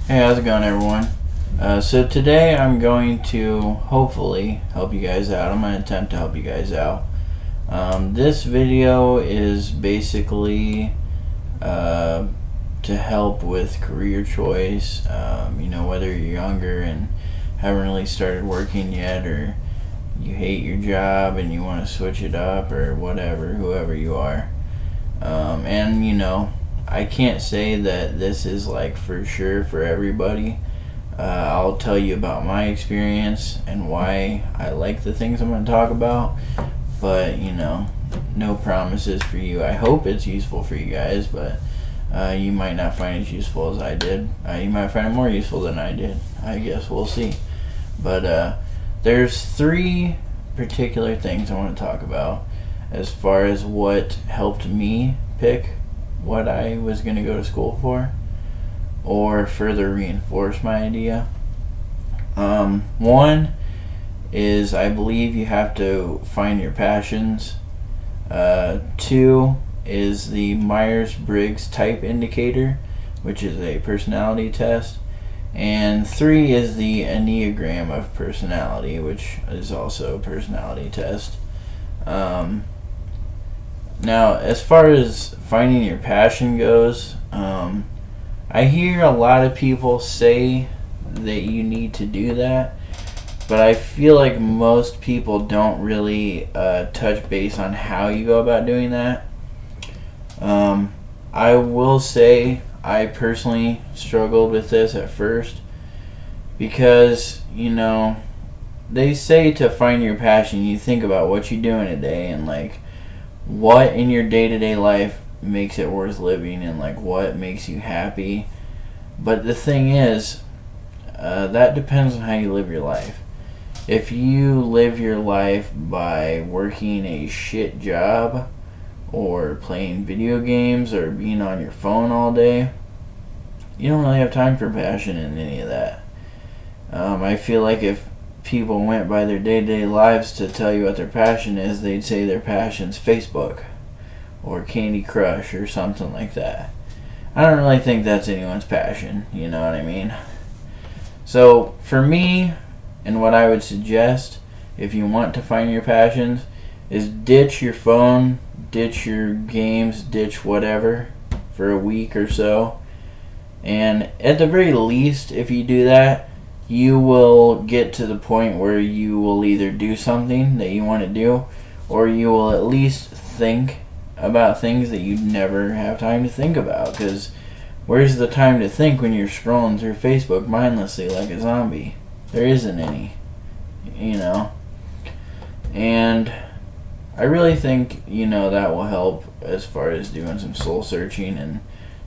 Hey, how's it going, everyone? So today I'm going to hopefully help you guys out. I'm going to attempt to help you guys out. This video is basically to help with career choice. Whether you're younger and haven't really started working yet, or you hate your job and you want to switch it up, or whatever, whoever you are. I can't say that this is like for sure for everybody. I'll tell you about my experience and why I like the things I'm going to talk about, but no promises for you. I hope it's useful for you guys, but you might not find it as useful as I did. You might find it more useful than I did. I guess we'll see. But there's three particular things I want to talk about as far as what helped me pick what I was going to go to school for, or further reinforce my idea. One is I believe you have to find your passions. Two is the Myers Briggs type indicator, which is a personality test. And three is the Enneagram of personality, which is also a personality test. Now, as far as finding your passion goes, I hear a lot of people say that you need to do that, but I feel like most people don't really touch base on how you go about doing that. I will say I personally struggled with this at first because, they say to find your passion, you think about what you do in a day and what in your day-to-day life makes it worth living and what makes you happy. But the thing is, that depends on how you live your life. If you live your life by working a shit job or playing video games or being on your phone all day, you don't really have time for passion in any of that. I feel like if people went by their day-to-day lives to tell you what their passion is, they'd say their passion's Facebook or Candy Crush or something like that. I don't really think that's anyone's passion, you know what I mean? So for me, and what I would suggest if you want to find your passions, is ditch your phone, ditch your games, ditch whatever for a week or so. And at the very least, if you do that, you will get to the point where you will either do something that you want to do, or you will at least think about things that you never have time to think about. Because where's the time to think when you're scrolling through Facebook mindlessly like a zombie? There isn't any, And I really think, that will help as far as doing some soul searching, and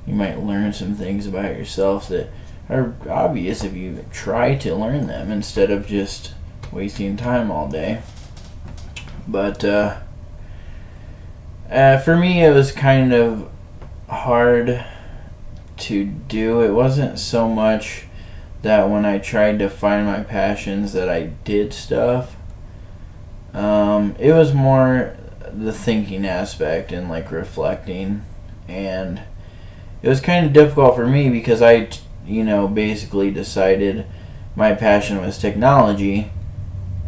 you might learn some things about yourself that are obvious if you try to learn them instead of just wasting time all day. But for me, it was kind of hard to do. It wasn't so much that when I tried to find my passions that I did stuff. It was more the thinking aspect and reflecting, and it was kind of difficult for me because I basically decided my passion was technology,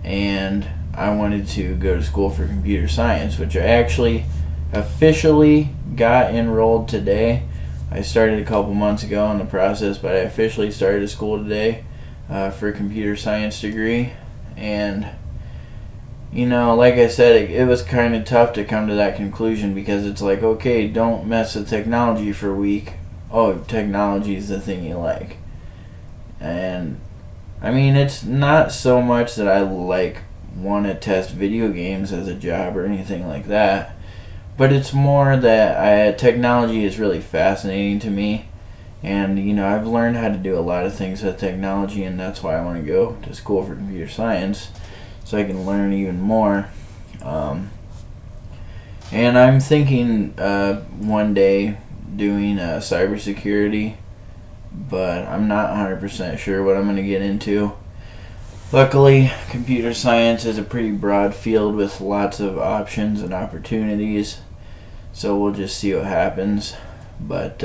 and I wanted to go to school for computer science, which I actually officially got enrolled today. I started a couple months ago in the process, but I officially started school today for a computer science degree. And like I said, it was kind of tough to come to that conclusion because it's okay, don't mess with technology for a week. Oh, technology is the thing you like. And I mean, it's not so much that I want to test video games as a job or anything like that, but it's more that technology is really fascinating to me, and I've learned how to do a lot of things with technology, and that's why I want to go to school for computer science, so I can learn even more. And I'm thinking one day doing cybersecurity, but I'm not 100% sure what I'm going to get into. Luckily, computer science is a pretty broad field with lots of options and opportunities, so we'll just see what happens. But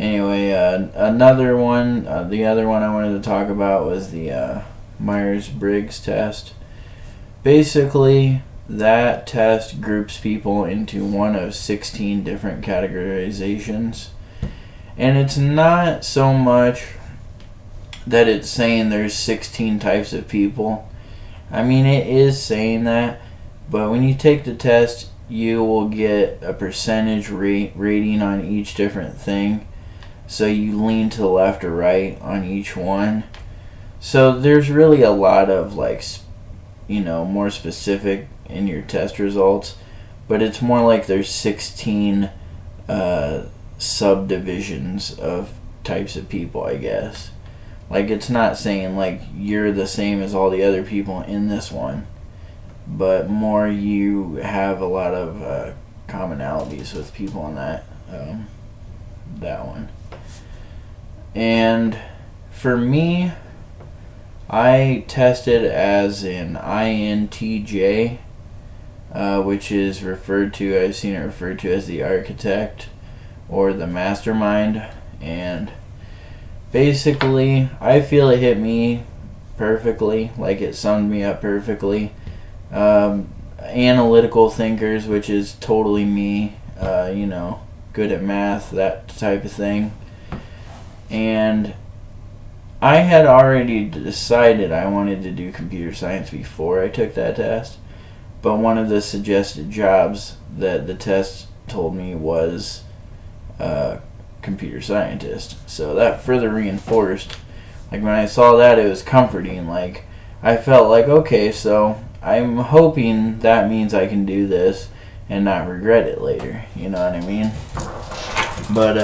Anyway, another one, the other one I wanted to talk about was the Myers Briggs test. Basically, that test groups people into one of 16 different categorizations. And it's not so much that it's saying there's 16 types of people. I mean, it is saying that, but when you take the test, you will get a percentage rating on each different thing. So you lean to the left or right on each one. So there's really a lot of more specific in your test results, but it's more like there's 16 subdivisions of types of people, I guess. Like, it's not saying like you're the same as all the other people in this one, but more you have a lot of commonalities with people in that one. And for me, I tested as an INTJ, which is I've seen it referred to as the architect or the mastermind. And basically, I feel it hit me perfectly, like it summed me up perfectly. Analytical thinkers, which is totally me, good at math, that type of thing. And I had already decided I wanted to do computer science before I took that test, but one of the suggested jobs that the test told me was computer scientist. So that further reinforced, like when I saw that, it was comforting. Like, I felt like, okay, so I'm hoping that means I can do this and not regret it later, you know what I mean? But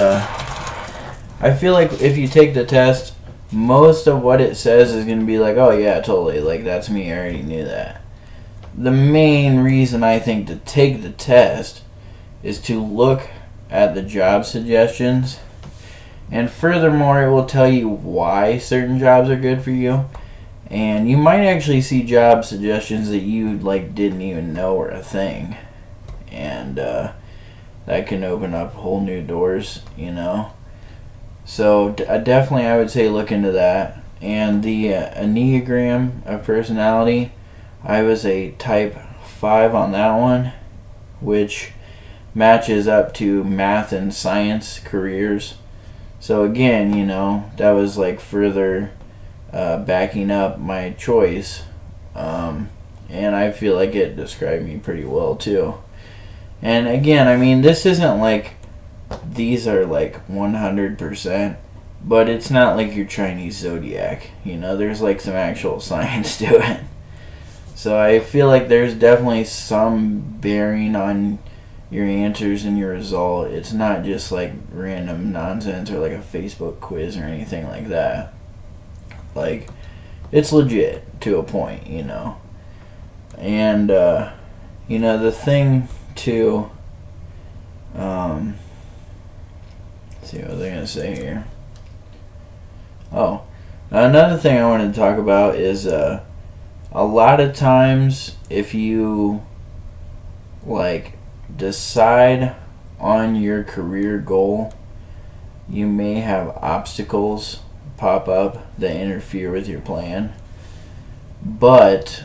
I feel like if you take the test, most of what it says is going to be like, oh yeah, totally, like that's me, I already knew that. The main reason I think to take the test is to look at the job suggestions, and furthermore, it will tell you why certain jobs are good for you. And you might actually see job suggestions that you didn't even know were a thing, and that can open up whole new doors, So definitely, I would say look into that. And the Enneagram of personality, I was a type 5 on that one, which matches up to math and science careers. So again, that was further backing up my choice, and I feel like it described me pretty well too. And again, I mean, this isn't like these are 100%, but it's not like your Chinese zodiac. There's some actual science to it. So I feel like there's definitely some bearing on your answers and your result. It's not just random nonsense or a Facebook quiz or anything like that. It's legit to a point, And the thing too, let's see what they're gonna say here. Oh, another thing I wanted to talk about is a lot of times if you decide on your career goal, you may have obstacles pop up that interfere with your plan, but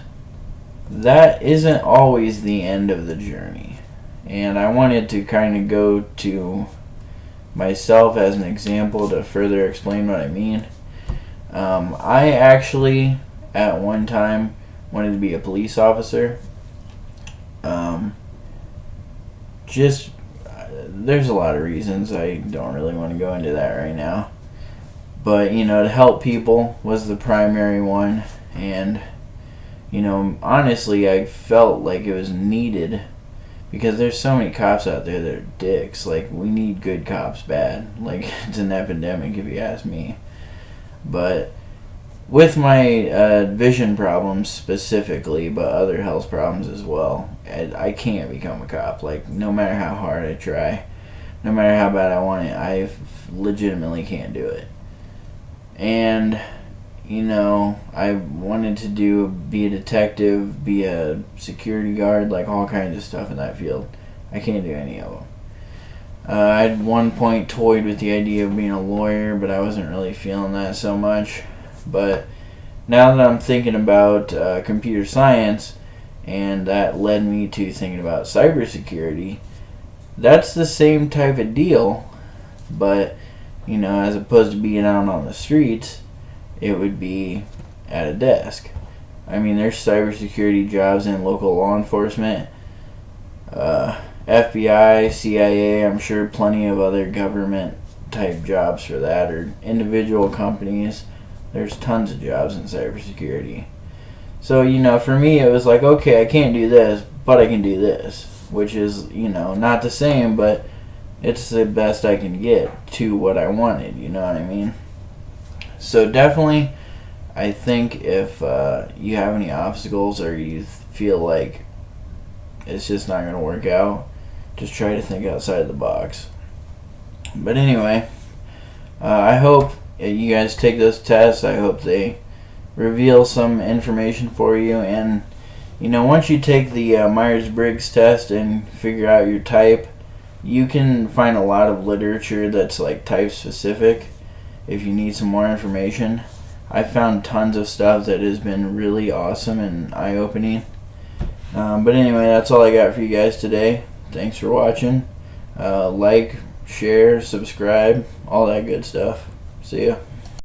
that isn't always the end of the journey. And I wanted to kind of go to myself as an example to further explain what I mean. I actually at one time wanted to be a police officer. There's a lot of reasons. I don't really want to go into that right now. But, to help people was the primary one. And, honestly, I felt like it was needed because there's so many cops out there that are dicks. We need good cops bad. It's an epidemic if you ask me. But with my vision problems specifically, but other health problems as well, I can't become a cop. No matter how hard I try, no matter how bad I want it, I legitimately can't do it. And, I wanted to be a detective, be a security guard, all kinds of stuff in that field. I can't do any of I at one point toyed with the idea of being a lawyer, but I wasn't really feeling that so much. But now that I'm thinking about computer science, and that led me to thinking about cybersecurity, that's the same type of deal, but as opposed to being out on the streets, it would be at a desk. I mean, there's cybersecurity jobs in local law enforcement, FBI, CIA, I'm sure plenty of other government type jobs for that, or individual companies. There's tons of jobs in cybersecurity. So, for me, it was like, okay, I can't do this, but I can do this, which is, not the same, but it's the best I can get to what I wanted, you know what I mean? So, definitely, I think if you have any obstacles or you feel like it's just not going to work out, just try to think outside the box. But anyway, I hope you guys take those tests. I hope they reveal some information for you. And, once you take the Myers Briggs test and figure out your type, you can find a lot of literature that's like type specific if you need some more information. I found tons of stuff that has been really awesome and eye-opening. But anyway, that's all I got for you guys today. Thanks for watching. Like, share, subscribe, all that good stuff. See ya.